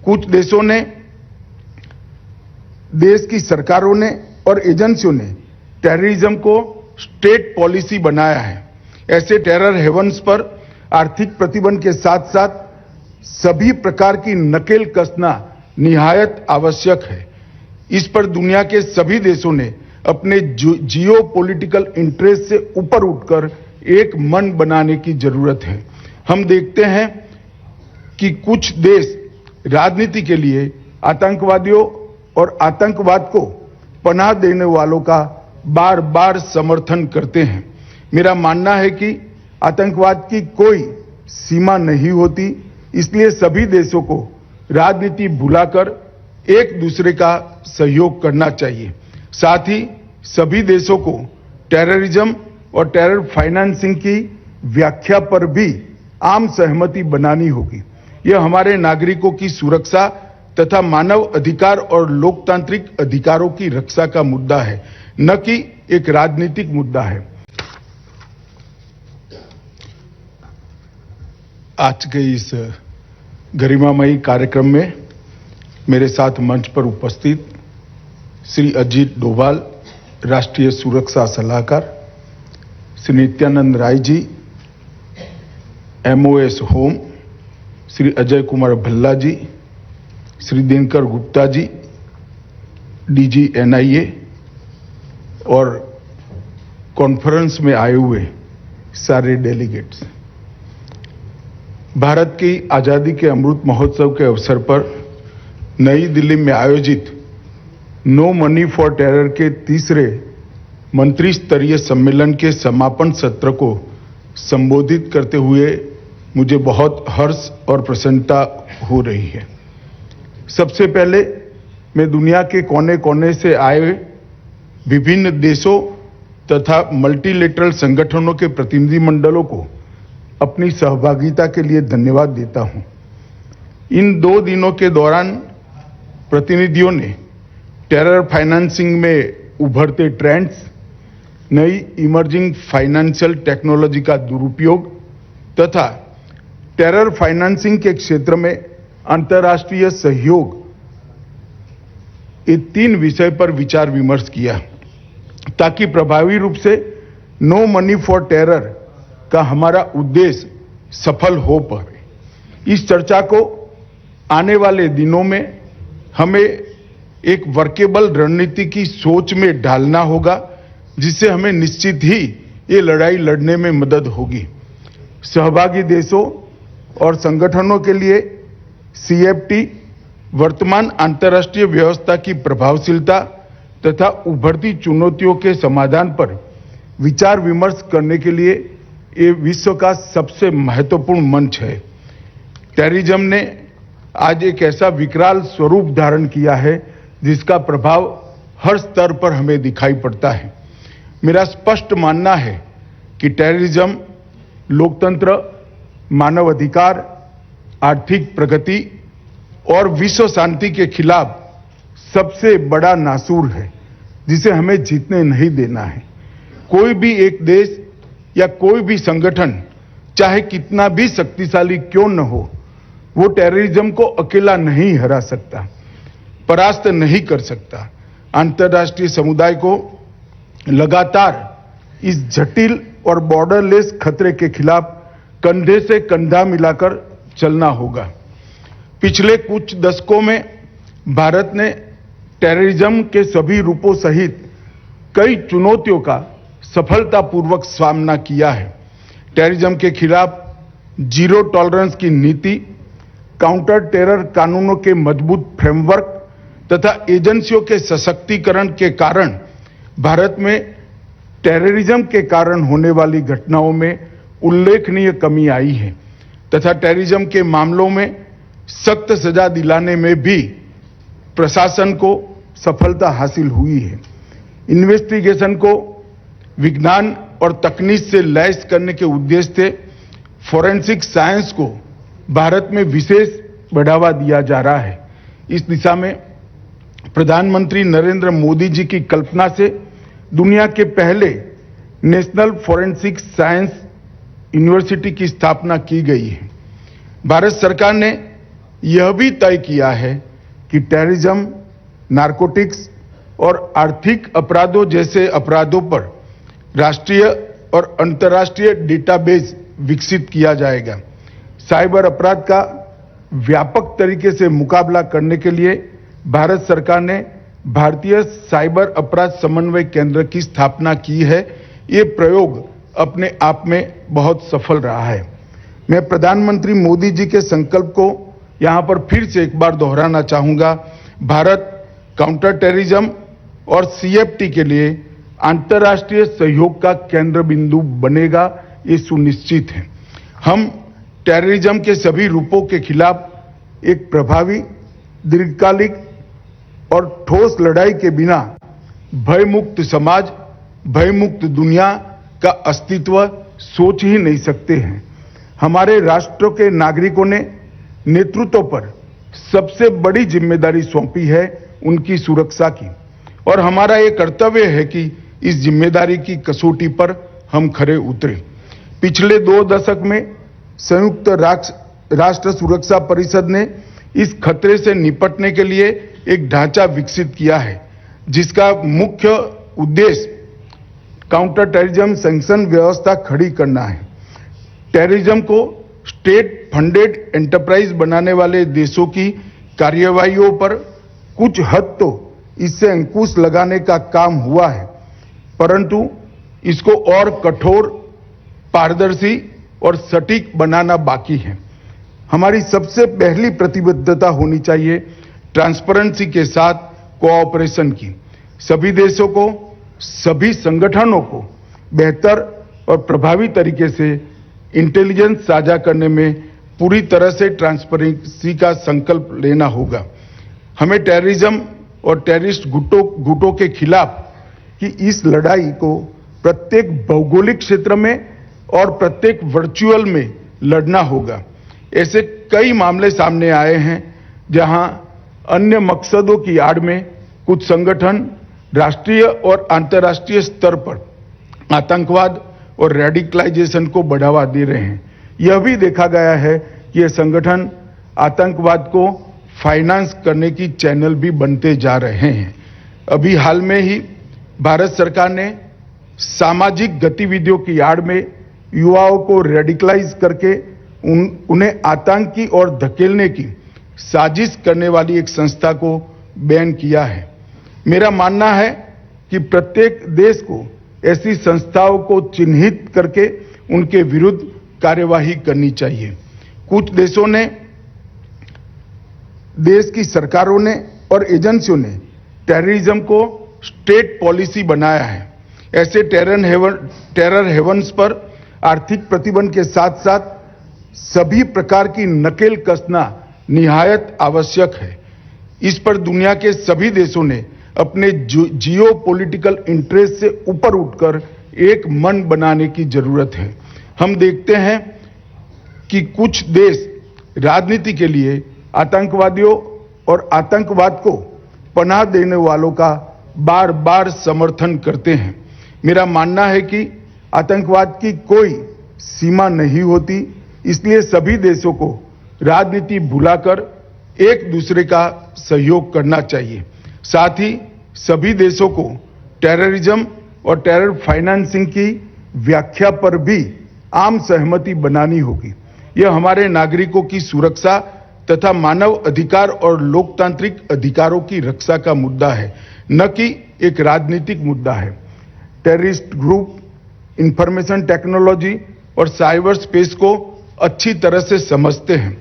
कुछ देशों ने, देश की सरकारों ने और एजेंसियों ने टेररिज्म को स्टेट पॉलिसी बनाया है। ऐसे टेरर हेवन्स पर आर्थिक प्रतिबंध के साथ साथ सभी प्रकार की नकेल कसना निहायत आवश्यक है। इस पर दुनिया के सभी देशों ने अपने जियो पॉलिटिकल इंटरेस्ट से ऊपर उठकर एक मन बनाने की जरूरत है। हम देखते हैं कि कुछ देश राजनीति के लिए आतंकवादियों और आतंकवाद को पनाह देने वालों का बार बार समर्थन करते हैं। मेरा मानना है कि आतंकवाद की कोई सीमा नहीं होती, इसलिए सभी देशों को राजनीति भुलाकर एक दूसरे का सहयोग करना चाहिए। साथ ही सभी देशों को टेररिज्म और टेरर फाइनेंसिंग की व्याख्या पर भी आम सहमति बनानी होगी। यह हमारे नागरिकों की सुरक्षा तथा मानव अधिकार और लोकतांत्रिक अधिकारों की रक्षा का मुद्दा है, न कि एक राजनीतिक मुद्दा है। आज के इस गरिमामयी कार्यक्रम में मेरे साथ मंच पर उपस्थित श्री अजीत डोभाल, राष्ट्रीय सुरक्षा सलाहकार, श्री नित्यानंद राय जी, MOS होम, श्री अजय कुमार भल्ला जी, श्री दिनकर गुप्ता जी, DG NIA और कॉन्फ्रेंस में आए हुए सारे डेलीगेट्स। भारत की आजादी के अमृत महोत्सव के अवसर पर नई दिल्ली में आयोजित नो मनी फॉर टेरर के तीसरे मंत्री स्तरीय सम्मेलन के समापन सत्र को संबोधित करते हुए मुझे बहुत हर्ष और प्रसन्नता हो रही है। सबसे पहले मैं दुनिया के कोने कोने से आए विभिन्न देशों तथा मल्टीलेटरल संगठनों के प्रतिनिधिमंडलों को अपनी सहभागिता के लिए धन्यवाद देता हूं। इन 2 दिनों के दौरान प्रतिनिधियों ने टेरर फाइनेंसिंग में उभरते ट्रेंड्स, नई इमर्जिंग फाइनेंशियल टेक्नोलॉजी का दुरुपयोग तथा टेरर फाइनेंसिंग के क्षेत्र में अंतर्राष्ट्रीय सहयोग, ये 3 विषय पर विचार विमर्श किया ताकि प्रभावी रूप से नो मनी फॉर टेरर का हमारा उद्देश्य सफल हो पाए। इस चर्चा को आने वाले दिनों में हमें एक वर्केबल रणनीति की सोच में ढालना होगा, जिससे हमें निश्चित ही ये लड़ाई लड़ने में मदद होगी। सहभागी देशों और संगठनों के लिए CFT वर्तमान अंतर्राष्ट्रीय व्यवस्था की प्रभावशीलता तथा उभरती चुनौतियों के समाधान पर विचार विमर्श करने के लिए ये विश्व का सबसे महत्वपूर्ण मंच है। टेररिज्म ने आज एक ऐसा विकराल स्वरूप धारण किया है जिसका प्रभाव हर स्तर पर हमें दिखाई पड़ता है। मेरा स्पष्ट मानना है कि टेररिज्म लोकतंत्र, मानव अधिकार, आर्थिक प्रगति और विश्व शांति के खिलाफ सबसे बड़ा नासूर है, जिसे हमें जीतने नहीं देना है। कोई भी एक देश या कोई भी संगठन चाहे कितना भी शक्तिशाली क्यों न हो, वो टेररिज्म को अकेला नहीं हरा सकता, परास्त नहीं कर सकता। अंतर्राष्ट्रीय समुदाय को लगातार इस जटिल और बॉर्डरलेस खतरे के खिलाफ कंधे से कंधा मिलाकर चलना होगा। पिछले कुछ दशकों में भारत ने टेररिज्म के सभी रूपों सहित कई चुनौतियों का सफलतापूर्वक सामना किया है। टेररिज्म के खिलाफ जीरो टॉलरेंस की नीति, काउंटर टेरर कानूनों के मजबूत फ्रेमवर्क तथा एजेंसियों के सशक्तिकरण के कारण भारत में टेररिज्म के कारण होने वाली घटनाओं में उल्लेखनीय कमी आई है तथा टेररिज्म के मामलों में सख्त सजा दिलाने में भी प्रशासन को सफलता हासिल हुई है। इन्वेस्टिगेशन को विज्ञान और तकनीक से लैस करने के उद्देश्य से फोरेंसिक साइंस को भारत में विशेष बढ़ावा दिया जा रहा है। इस दिशा में प्रधानमंत्री नरेंद्र मोदी जी की कल्पना से दुनिया के पहले नेशनल फोरेंसिक साइंस यूनिवर्सिटी की स्थापना की गई है। भारत सरकार ने यह भी तय किया है कि टेररिज्म, नारकोटिक्स और आर्थिक अपराधों जैसे अपराधों पर राष्ट्रीय और अंतर्राष्ट्रीय डेटाबेस विकसित किया जाएगा। साइबर अपराध का व्यापक तरीके से मुकाबला करने के लिए भारत सरकार ने भारतीय साइबर अपराध समन्वय केंद्र की स्थापना की है। ये प्रयोग अपने आप में बहुत सफल रहा है। मैं प्रधानमंत्री मोदी जी के संकल्प को यहां पर फिर से एक बार दोहराना चाहूंगा। भारत काउंटर टेररिज्म और सीएफटी के लिए अंतर्राष्ट्रीय सहयोग का केंद्र बिंदु बनेगा, ये सुनिश्चित है। हम टेररिज्म के सभी रूपों के खिलाफ एक प्रभावी, दीर्घकालिक और ठोस लड़ाई के बिना भयमुक्त समाज, भयमुक्त दुनिया का अस्तित्व सोच ही नहीं सकते हैं। हमारे राष्ट्र के नागरिकों ने नेतृत्व पर सबसे बड़ी जिम्मेदारी सौंपी है उनकी सुरक्षा की, और हमारा ये कर्तव्य है कि इस जिम्मेदारी की कसौटी पर हम खरे उतरे। पिछले 2 दशक में संयुक्त राष्ट्र सुरक्षा परिषद ने इस खतरे से निपटने के लिए एक ढांचा विकसित किया है, जिसका मुख्य उद्देश्य काउंटर टेररिज्म सैंक्शन व्यवस्था खड़ी करना है। टेररिज्म को स्टेट फंडेड एंटरप्राइज बनाने वाले देशों की कार्यवाहियों पर कुछ हद तो इससे अंकुश लगाने का काम हुआ है, परंतु इसको और कठोर, पारदर्शी और सटीक बनाना बाकी है। हमारी सबसे पहली प्रतिबद्धता होनी चाहिए ट्रांसपेरेंसी के साथ कोऑपरेशन की। सभी देशों को, सभी संगठनों को बेहतर और प्रभावी तरीके से इंटेलिजेंस साझा करने में पूरी तरह से ट्रांसपेरेंसी का संकल्प लेना होगा। हमें टेररिज्म और टेररिस्ट गुटों के खिलाफ की इस लड़ाई को प्रत्येक भौगोलिक क्षेत्र में और प्रत्येक वर्चुअल में लड़ना होगा। ऐसे कई मामले सामने आए हैं जहां अन्य मकसदों की आड़ में कुछ संगठन राष्ट्रीय और अंतर्राष्ट्रीय स्तर पर आतंकवाद और रेडिकलाइजेशन को बढ़ावा दे रहे हैं। यह भी देखा गया है कि ये संगठन आतंकवाद को फाइनेंस करने की चैनल भी बनते जा रहे हैं। अभी हाल में ही भारत सरकार ने सामाजिक गतिविधियों की आड़ में युवाओं को रेडिकलाइज करके उन्हें आतंकी और धकेलने की साजिश करने वाली एक संस्था को बैन किया है। मेरा मानना है कि प्रत्येक देश को ऐसी संस्थाओं को चिन्हित करके उनके विरुद्ध कार्यवाही करनी चाहिए। कुछ देशों ने, देश की सरकारों ने और एजेंसियों ने टेररिज्म को स्टेट पॉलिसी बनाया है। ऐसे टेरर हेवन्स पर आर्थिक प्रतिबंध के साथ साथ सभी प्रकार की नकेल कसना निहायत आवश्यक है। इस पर दुनिया के सभी देशों ने अपने जियो पॉलिटिकल इंटरेस्ट से ऊपर उठकर एक मन बनाने की जरूरत है। हम देखते हैं कि कुछ देश राजनीति के लिए आतंकवादियों और आतंकवाद को पनाह देने वालों का बार बार समर्थन करते हैं। मेरा मानना है कि आतंकवाद की कोई सीमा नहीं होती, इसलिए सभी देशों को राजनीति भुलाकर एक दूसरे का सहयोग करना चाहिए। साथ ही सभी देशों को टेररिज्म और टेरर फाइनेंसिंग की व्याख्या पर भी आम सहमति बनानी होगी। यह हमारे नागरिकों की सुरक्षा तथा मानव अधिकार और लोकतांत्रिक अधिकारों की रक्षा का मुद्दा है, न कि एक राजनीतिक मुद्दा है। टेररिस्ट ग्रुप इंफॉर्मेशन टेक्नोलॉजी और साइबर स्पेस को अच्छी तरह से समझते हैं।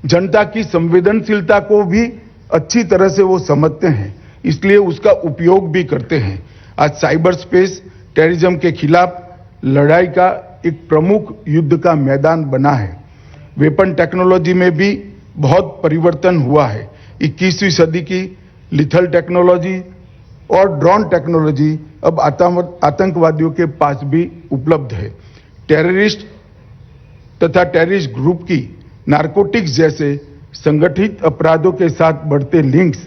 जनता की संवेदनशीलता को भी अच्छी तरह से वो समझते हैं, इसलिए उसका उपयोग भी करते हैं। आज साइबर स्पेस टेररिज्म के खिलाफ लड़ाई का एक प्रमुख युद्ध का मैदान बना है। वेपन टेक्नोलॉजी में भी बहुत परिवर्तन हुआ है। 21वीं सदी की लिथल टेक्नोलॉजी और ड्रोन टेक्नोलॉजी अब आतंकवादियों के पास भी उपलब्ध है। टेररिस्ट तथा टेररिस्ट ग्रुप की नारकोटिक्स जैसे संगठित अपराधों के साथ बढ़ते लिंक्स,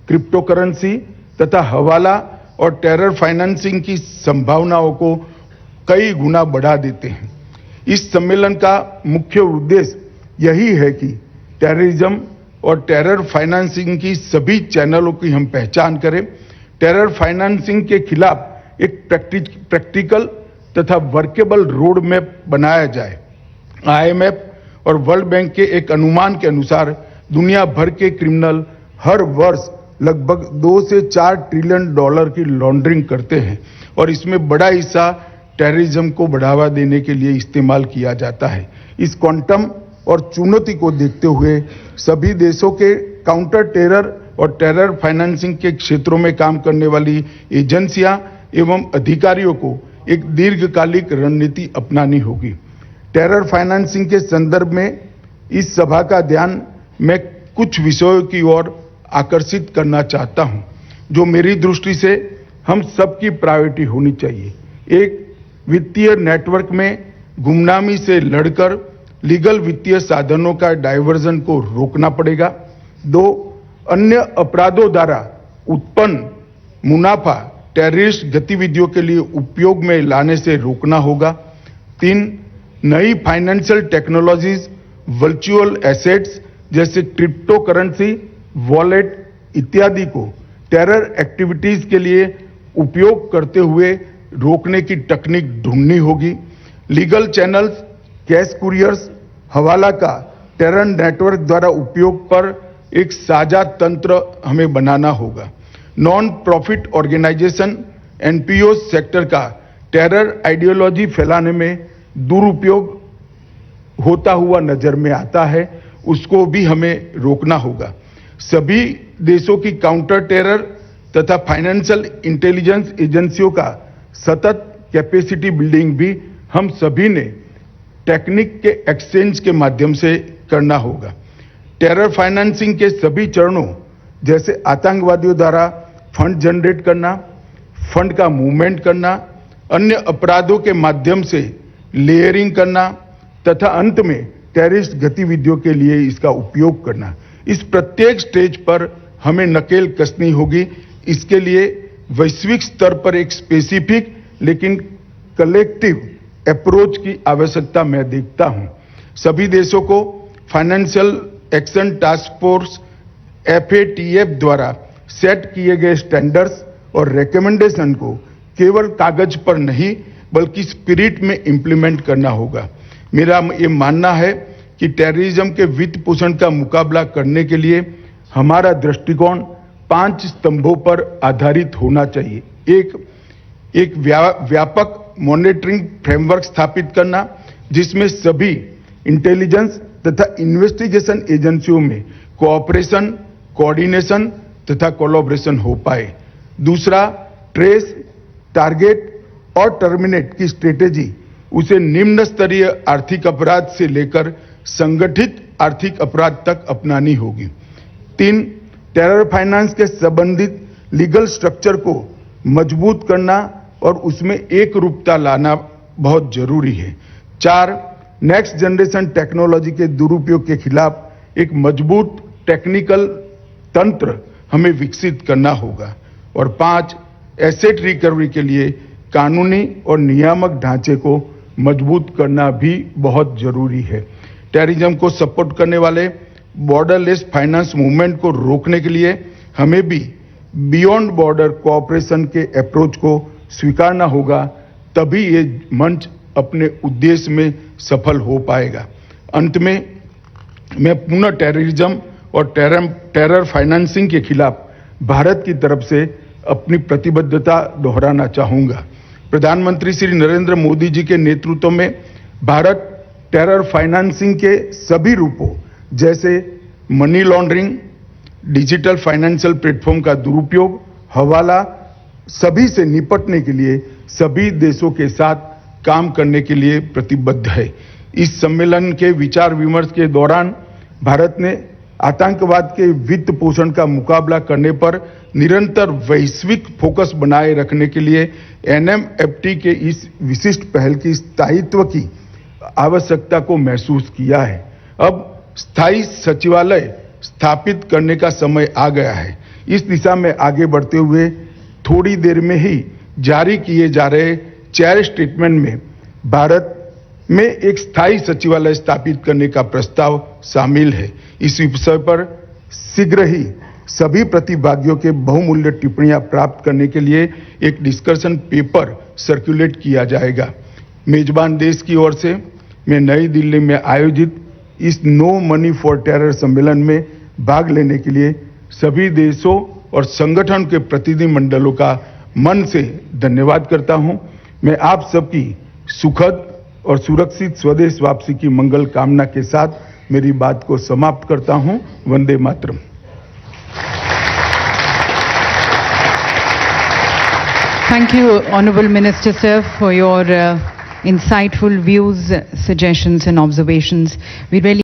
क्रिप्टोकरेंसी तथा हवाला और टेरर फाइनेंसिंग की संभावनाओं को कई गुना बढ़ा देते हैं। इस सम्मेलन का मुख्य उद्देश्य यही है कि टेररिज्म, और टेरर फाइनेंसिंग की सभी चैनलों की हम पहचान करें। टेरर फाइनेंसिंग के खिलाफ एक प्रैक्टिकल तथा वर्केबल रोड मैप बनाया जाए। IMF और वर्ल्ड बैंक के एक अनुमान के अनुसार दुनिया भर के क्रिमिनल हर वर्ष लगभग 2 से 4 ट्रिलियन डॉलर की लॉन्ड्रिंग करते हैं और इसमें बड़ा हिस्सा टेररिज्म को बढ़ावा देने के लिए इस्तेमाल किया जाता है। इस क्वांटम और चुनौती को देखते हुए सभी देशों के काउंटर टेरर और टेरर फाइनेंसिंग के क्षेत्रों में काम करने वाली एजेंसियां एवं अधिकारियों को एक दीर्घकालिक रणनीति अपनानी होगी। टेरर फाइनेंसिंग के संदर्भ में इस सभा का ध्यान मैं कुछ विषयों की ओर आकर्षित करना चाहता हूं, जो मेरी दृष्टि से हम सबकी प्रायोरिटी होनी चाहिए। एक, वित्तीय नेटवर्क में गुमनामी से लड़कर लीगल वित्तीय साधनों का डायवर्जन को रोकना पड़ेगा। 2, अन्य अपराधों द्वारा उत्पन्न मुनाफा टेररिस्ट गतिविधियों के लिए उपयोग में लाने से रोकना होगा। 3, नई फाइनेंशियल टेक्नोलॉजीज, वर्चुअल एसेट्स जैसे क्रिप्टो करेंसी, वॉलेट इत्यादि को टेरर एक्टिविटीज के लिए उपयोग करते हुए रोकने की तकनीक ढूंढनी होगी। लीगल चैनल्स, कैश कुरियर्स, हवाला का टेरर नेटवर्क द्वारा उपयोग पर एक साझा तंत्र हमें बनाना होगा। Non profit organisation, NPO sector का टेरर आइडियोलॉजी फैलाने में दुरुपयोग होता हुआ नजर में आता है, उसको भी हमें रोकना होगा। सभी देशों की काउंटर टेरर तथा फाइनेंशियल इंटेलिजेंस एजेंसियों का सतत कैपेसिटी बिल्डिंग भी हम सभी ने टेक्निक के एक्सचेंज के माध्यम से करना होगा। टेरर फाइनेंसिंग के सभी चरणों जैसे आतंकवादियों द्वारा फंड जनरेट करना, फंड का मूवमेंट करना, अन्य अपराधों के माध्यम से लेयरिंग करना तथा अंत में टेररिस्ट गतिविधियों के लिए इसका उपयोग करना, इस प्रत्येक स्टेज पर हमें नकेल कसनी होगी। इसके लिए वैश्विक स्तर पर एक स्पेसिफिक लेकिन कलेक्टिव अप्रोच की आवश्यकता मैं देखता हूं। सभी देशों को financial action task force FATF द्वारा सेट किए गए स्टैंडर्ड्स और रिकमेंडेशन को केवल कागज पर नहीं बल्कि स्पिरिट में इंप्लीमेंट करना होगा। मेरा ये मानना है कि टेररिज्म के वित्त पोषण का मुकाबला करने के लिए हमारा दृष्टिकोण 5 स्तंभों पर आधारित होना चाहिए। एक व्यापक मॉनिटरिंग फ्रेमवर्क स्थापित करना, जिसमें सभी इंटेलिजेंस तथा इन्वेस्टिगेशन एजेंसियों में कोऑपरेशन, कोऑर्डिनेशन तथा कोलैबोरेशन हो पाए। दूसरा, ट्रेस, टारगेट और टर्मिनेट की स्ट्रेटेजी उसे निम्न स्तरीय आर्थिक अपराध से लेकर संगठित आर्थिक अपराध तक अपनानी होगी। 3, टेरर फाइनेंस के संबंधित लीगल स्ट्रक्चर को मजबूत करना और उसमें एक रूपता लाना बहुत जरूरी है। 4, नेक्स्ट जनरेशन टेक्नोलॉजी के दुरुपयोग के खिलाफ एक मजबूत टेक्निकल तंत्र हमें विकसित करना होगा। और 5, एसेट रिकवरी के लिए कानूनी और नियामक ढांचे को मजबूत करना भी बहुत जरूरी है। टेररिज्म को सपोर्ट करने वाले बॉर्डरलेस फाइनेंस मूवमेंट को रोकने के लिए हमें भी बियॉन्ड बॉर्डर कोऑपरेशन के अप्रोच को स्वीकारना होगा, तभी ये मंच अपने उद्देश्य में सफल हो पाएगा। अंत में मैं पुनः टेररिज्म और टेरर फाइनेंसिंग के खिलाफ भारत की तरफ से अपनी प्रतिबद्धता दोहराना चाहूंगा। प्रधानमंत्री श्री नरेंद्र मोदी जी के नेतृत्व में भारत टेरर फाइनेंसिंग के सभी रूपों जैसे money laundering, digital financial platform का दुरुपयोग, हवाला सभी से निपटने के लिए सभी देशों के साथ काम करने के लिए प्रतिबद्ध है। इस सम्मेलन के विचार विमर्श के दौरान भारत ने आतंकवाद के वित्त पोषण का मुकाबला करने पर निरंतर वैश्विक फोकस बनाए रखने के लिए NMFT के इस विशिष्ट पहल की स्थायित्व की आवश्यकता को महसूस किया है। अब स्थायी सचिवालय स्थापित करने का समय आ गया है। इस दिशा में आगे बढ़ते हुए थोड़ी देर में ही जारी किए जा रहे 4 स्टेटमेंट में भारत में एक स्थायी सचिवालय स्थापित करने का प्रस्ताव शामिल है। इस विषय पर शीघ्र ही सभी प्रतिभागियों के बहुमूल्य टिप्पणियां प्राप्त करने के लिए एक डिस्कशन पेपर सर्कुलेट किया जाएगा। मेजबान देश की ओर से मैं नई दिल्ली में आयोजित इस नो मनी फॉर टेरर सम्मेलन में भाग लेने के लिए सभी देशों और संगठन के प्रतिनिधिमंडलों का मन से धन्यवाद करता हूं। मैं आप सबकी सुखद और सुरक्षित स्वदेश वापसी की मंगल कामना के साथ मेरी बात को समाप्त करता हूं। Vande Mataram. Thank you, Honorable Minister Sir, for your insightful views, suggestions and observations. We really